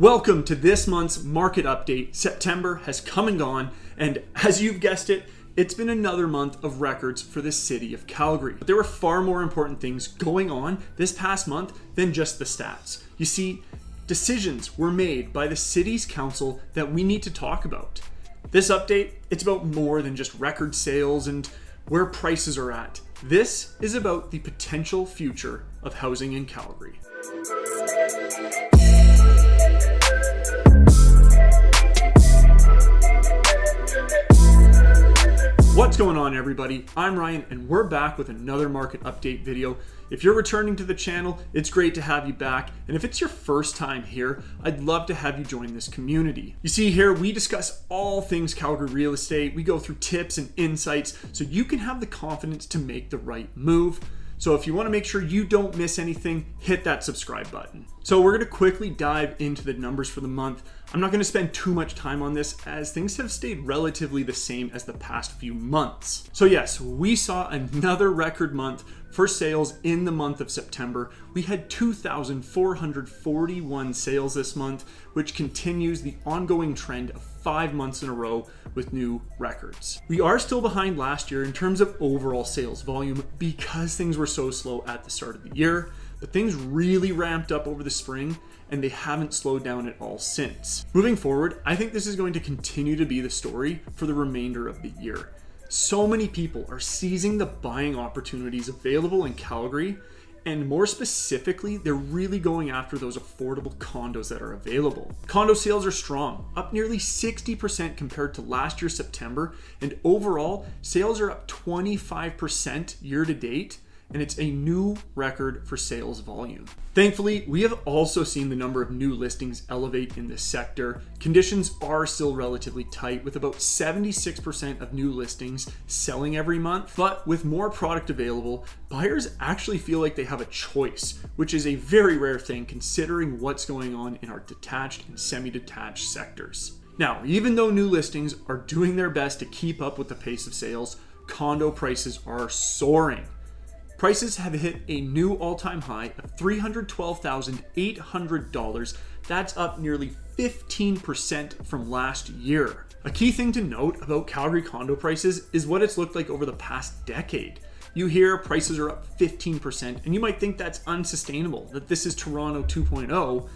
Welcome to this month's market update. September has come and gone, and as you've guessed it, it's been another month of records for the city of Calgary. But there were far more important things going on this past month than just the stats. You see, decisions were made by the city's council that we need to talk about. This update, it's about more than just record sales and where prices are at. This is about the potential future of housing in Calgary. What's going on, everybody? I'm Ryan and we're back with another market update video. If you're returning to the channel, it's great to have you back. And if it's your first time here, I'd love to have you join this community. You see here, we discuss all things Calgary real estate. We go through tips and insights so you can have the confidence to make the right move. So if you want to make sure you don't miss anything, hit that subscribe button. So we're going to quickly dive into the numbers for the month. I'm not going to spend too much time on this as things have stayed relatively the same as the past few months. So yes, we saw another record month for sales in the month of September. We had 2,441 sales this month, which continues the ongoing trend of 5 months in a row with new records. We are still behind last year in terms of overall sales volume because things were so slow at the start of the year, but things really ramped up over the spring and they haven't slowed down at all since. Moving forward, I think this is going to continue to be the story for the remainder of the year. So many people are seizing the buying opportunities available in Calgary, and more specifically, they're really going after those affordable condos that are available. Condo sales are strong, up nearly 60% compared to last year's September, and overall, sales are up 25% year to date, and it's a new record for sales volume. Thankfully, we have also seen the number of new listings elevate in this sector. Conditions are still relatively tight with about 76% of new listings selling every month, but with more product available, buyers actually feel like they have a choice, which is a very rare thing considering what's going on in our detached and semi-detached sectors. Now, even though new listings are doing their best to keep up with the pace of sales, condo prices are soaring. Prices have hit a new all-time high of $312,800. That's up nearly 15% from last year. A key thing to note about Calgary condo prices is what it's looked like over the past decade. You hear prices are up 15%, and you might think that's unsustainable, that this is Toronto 2.0,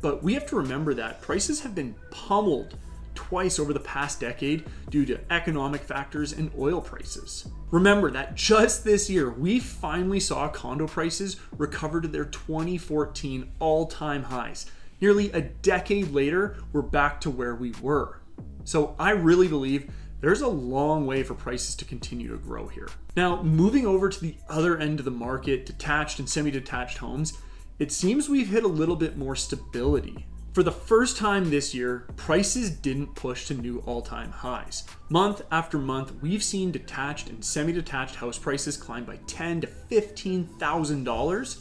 but we have to remember that prices have been pummeled twice over the past decade due to economic factors and oil prices. Remember that just this year, we finally saw condo prices recover to their 2014 all-time highs. Nearly a decade later, we're back to where we were. So I really believe there's a long way for prices to continue to grow here. Now, moving over to the other end of the market, detached and semi-detached homes, it seems we've hit a little bit more stability. For the first time this year, prices didn't push to new all-time highs. Month after month, we've seen detached and semi-detached house prices climb by $10,000 to $15,000,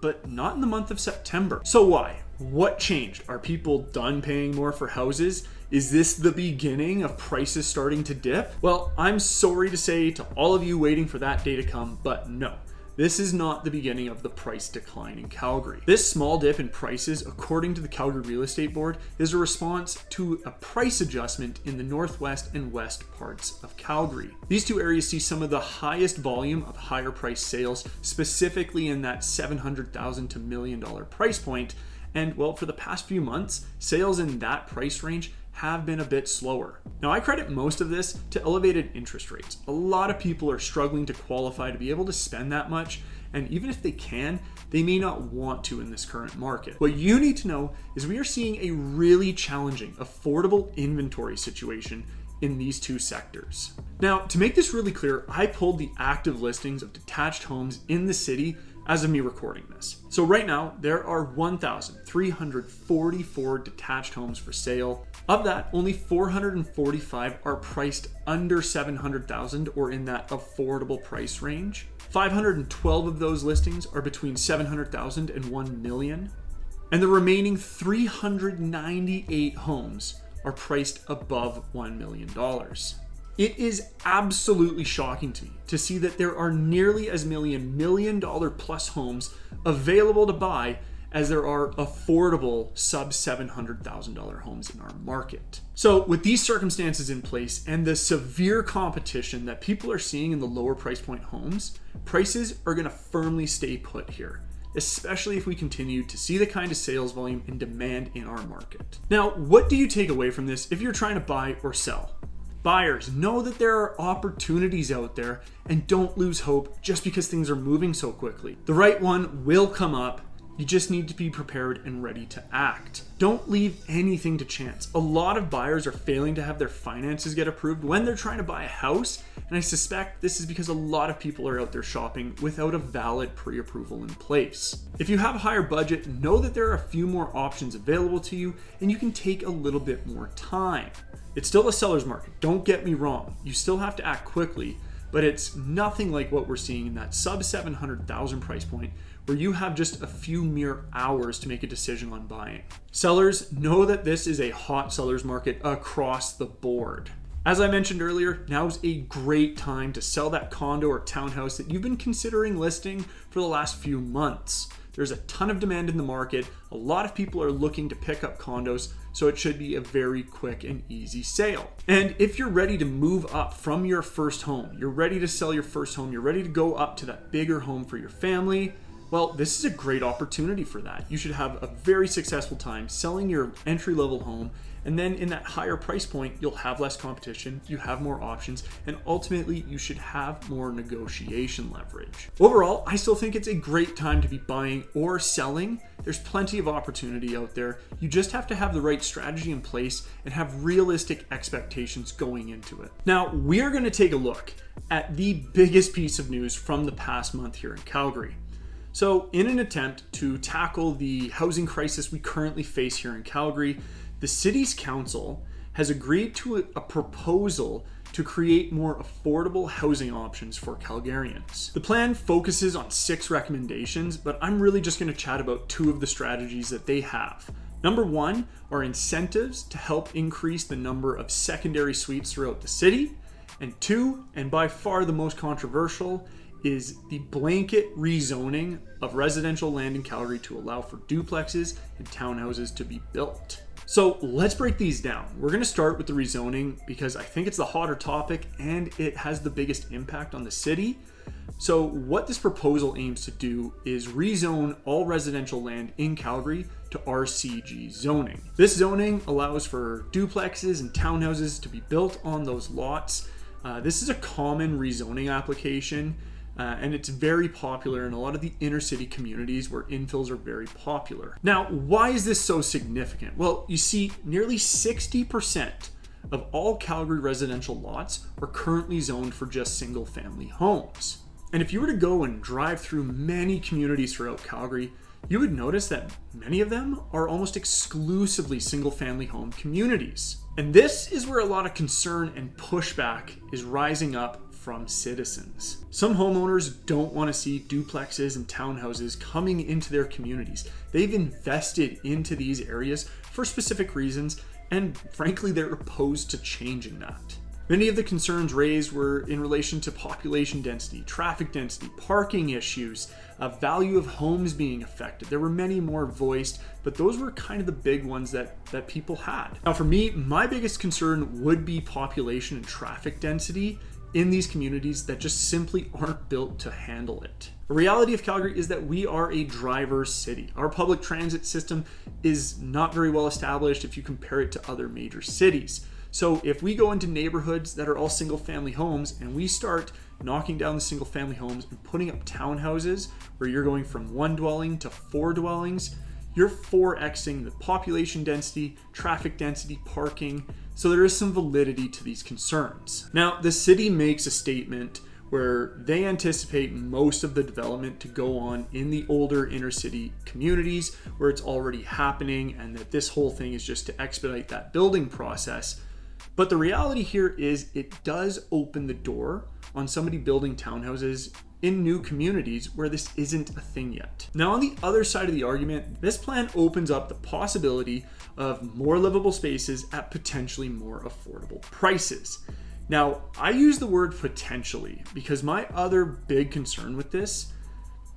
but not in the month of September. So why? What changed? Are people done paying more for houses? Is this the beginning of prices starting to dip? Well, I'm sorry to say to all of you waiting for that day to come, but no. This is not the beginning of the price decline in Calgary. This small dip in prices, according to the Calgary Real Estate Board, is a response to a price adjustment in the northwest and west parts of Calgary. These two areas see some of the highest volume of higher price sales, specifically in that $700,000 to $1 million price point. And well, for the past few months, sales in that price range have been a bit slower. Now, I credit most of this to elevated interest rates. A lot of people are struggling to qualify to be able to spend that much, and even if they can, they may not want to in this current market. What you need to know is we are seeing a really challenging, affordable inventory situation in these two sectors. Now, to make this really clear, I pulled the active listings of detached homes in the city as of me recording this. So right now, there are 1,344 detached homes for sale. Of that, only 445 are priced under $700,000 or in that affordable price range. 512 of those listings are between $700,000 and $1 million. And the remaining 398 homes are priced above $1 million. It is absolutely shocking to me to see that there are nearly as many $1 million plus homes available to buy as there are affordable sub $700,000 homes in our market. So with these circumstances in place and the severe competition that people are seeing in the lower price point homes, prices are going to firmly stay put here, especially if we continue to see the kind of sales volume and demand in our market. Now, what do you take away from this if you're trying to buy or sell? Buyers, know that there are opportunities out there and don't lose hope just because things are moving so quickly. The right one will come up. You just need to be prepared and ready to act. Don't leave anything to chance. A lot of buyers are failing to have their finances get approved when they're trying to buy a house, and I suspect this is because a lot of people are out there shopping without a valid pre-approval in place. If you have a higher budget, know that there are a few more options available to you and you can take a little bit more time. It's still a seller's market, don't get me wrong. You still have to act quickly, but it's nothing like what we're seeing in that sub 700,000 price point where you have just a few mere hours to make a decision on buying. Sellers, know that this is a hot seller's market across the board. As I mentioned earlier, now's a great time to sell that condo or townhouse that you've been considering listing for the last few months. There's a ton of demand in the market. A lot of people are looking to pick up condos, so it should be a very quick and easy sale. And if you're ready to move up from your first home, you're ready to sell your first home, you're ready to go up to that bigger home for your family, well, this is a great opportunity for that. You should have a very successful time selling your entry-level home, and then in that higher price point, you'll have less competition, you have more options, and ultimately you should have more negotiation leverage. Overall, I still think it's a great time to be buying or selling. There's plenty of opportunity out there. You just have to have the right strategy in place and have realistic expectations going into it. Now, we're going to take a look at the biggest piece of news from the past month here in Calgary. So in an attempt to tackle the housing crisis we currently face here in Calgary, the city's council has agreed to a proposal to create more affordable housing options for Calgarians. The plan focuses on 6 recommendations, but I'm really just going to chat about 2 of the strategies that they have. Number 1 are incentives to help increase the number of secondary suites throughout the city. And 2, and by far the most controversial, is the blanket rezoning of residential land in Calgary to allow for duplexes and townhouses to be built. So let's break these down. We're going to start with the rezoning because I think it's the hotter topic and it has the biggest impact on the city. So what this proposal aims to do is rezone all residential land in Calgary to RCG zoning. This zoning allows for duplexes and townhouses to be built on those lots. This is a common rezoning application. And it's very popular in a lot of the inner city communities where infills are very popular. Now, why is this so significant? Well, you see, nearly 60% of all Calgary residential lots are currently zoned for just single family homes. And if you were to go and drive through many communities throughout Calgary, you would notice that many of them are almost exclusively single family home communities. And this is where a lot of concern and pushback is rising up from citizens. Some homeowners don't want to see duplexes and townhouses coming into their communities. They've invested into these areas for specific reasons, and frankly, they're opposed to changing that. Many of the concerns raised were in relation to population density, traffic density, parking issues, value of homes being affected. There were many more voiced, but those were kind of the big ones that people had. Now for me, my biggest concern would be population and traffic density in these communities that just simply aren't built to handle it. The reality of Calgary is that we are a driver's city. Our public transit system is not very well established if you compare it to other major cities. So if we go into neighborhoods that are all single family homes and we start knocking down the single family homes and putting up townhouses where you're going from 1 dwelling to 4 dwellings, you're 4xing the population density, traffic density, parking. So there is some validity to these concerns. Now, the city makes a statement where they anticipate most of the development to go on in the older inner city communities where it's already happening, and that this whole thing is just to expedite that building process. But the reality here is it does open the door on somebody building townhouses in new communities where this isn't a thing yet. Now, on the other side of the argument, this plan opens up the possibility of more livable spaces at potentially more affordable prices. Now, I use the word potentially because my other big concern with this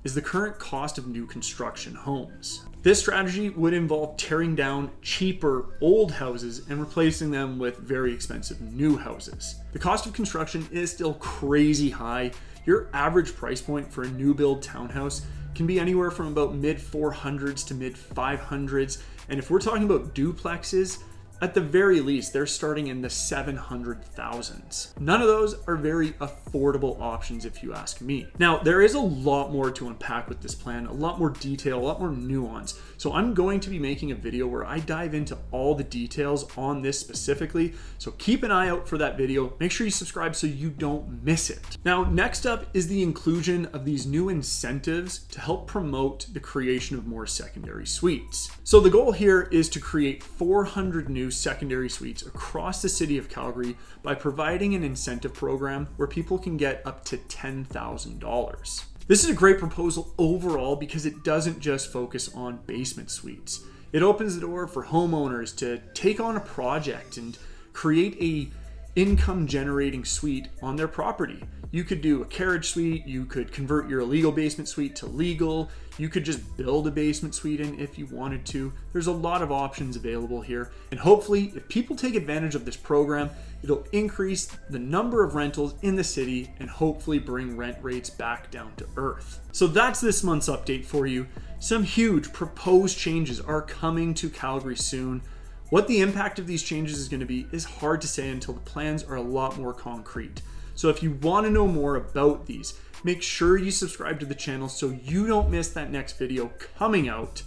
is the current cost of new construction homes. This strategy would involve tearing down cheaper old houses and replacing them with very expensive new houses. The cost of construction is still crazy high. Your average price point for a new build townhouse can be anywhere from about mid 400s to mid 500s. And if we're talking about duplexes, at the very least, they're starting in the 700,000s. None of those are very affordable options if you ask me. Now, there is a lot more to unpack with this plan, a lot more detail, a lot more nuance. So I'm going to be making a video where I dive into all the details on this specifically. So keep an eye out for that video. Make sure you subscribe so you don't miss it. Now, next up is the inclusion of these new incentives to help promote the creation of more secondary suites. So the goal here is to create 400 new secondary suites across the city of Calgary by providing an incentive program where people can get up to $10,000. This is a great proposal overall because it doesn't just focus on basement suites. It opens the door for homeowners to take on a project and create a income generating suite on their property. You could do a carriage suite, you could convert your illegal basement suite to legal, you could just build a basement suite in if you wanted to. There's a lot of options available here, and hopefully if people take advantage of this program, it'll increase the number of rentals in the city and hopefully bring rent rates back down to earth. So that's this month's update for you. Some huge proposed changes are coming to Calgary soon. What the impact of these changes is going to be is hard to say until the plans are a lot more concrete. So if you want to know more about these, make sure you subscribe to the channel so you don't miss that next video coming out.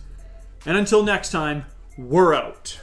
And until next time, we're out.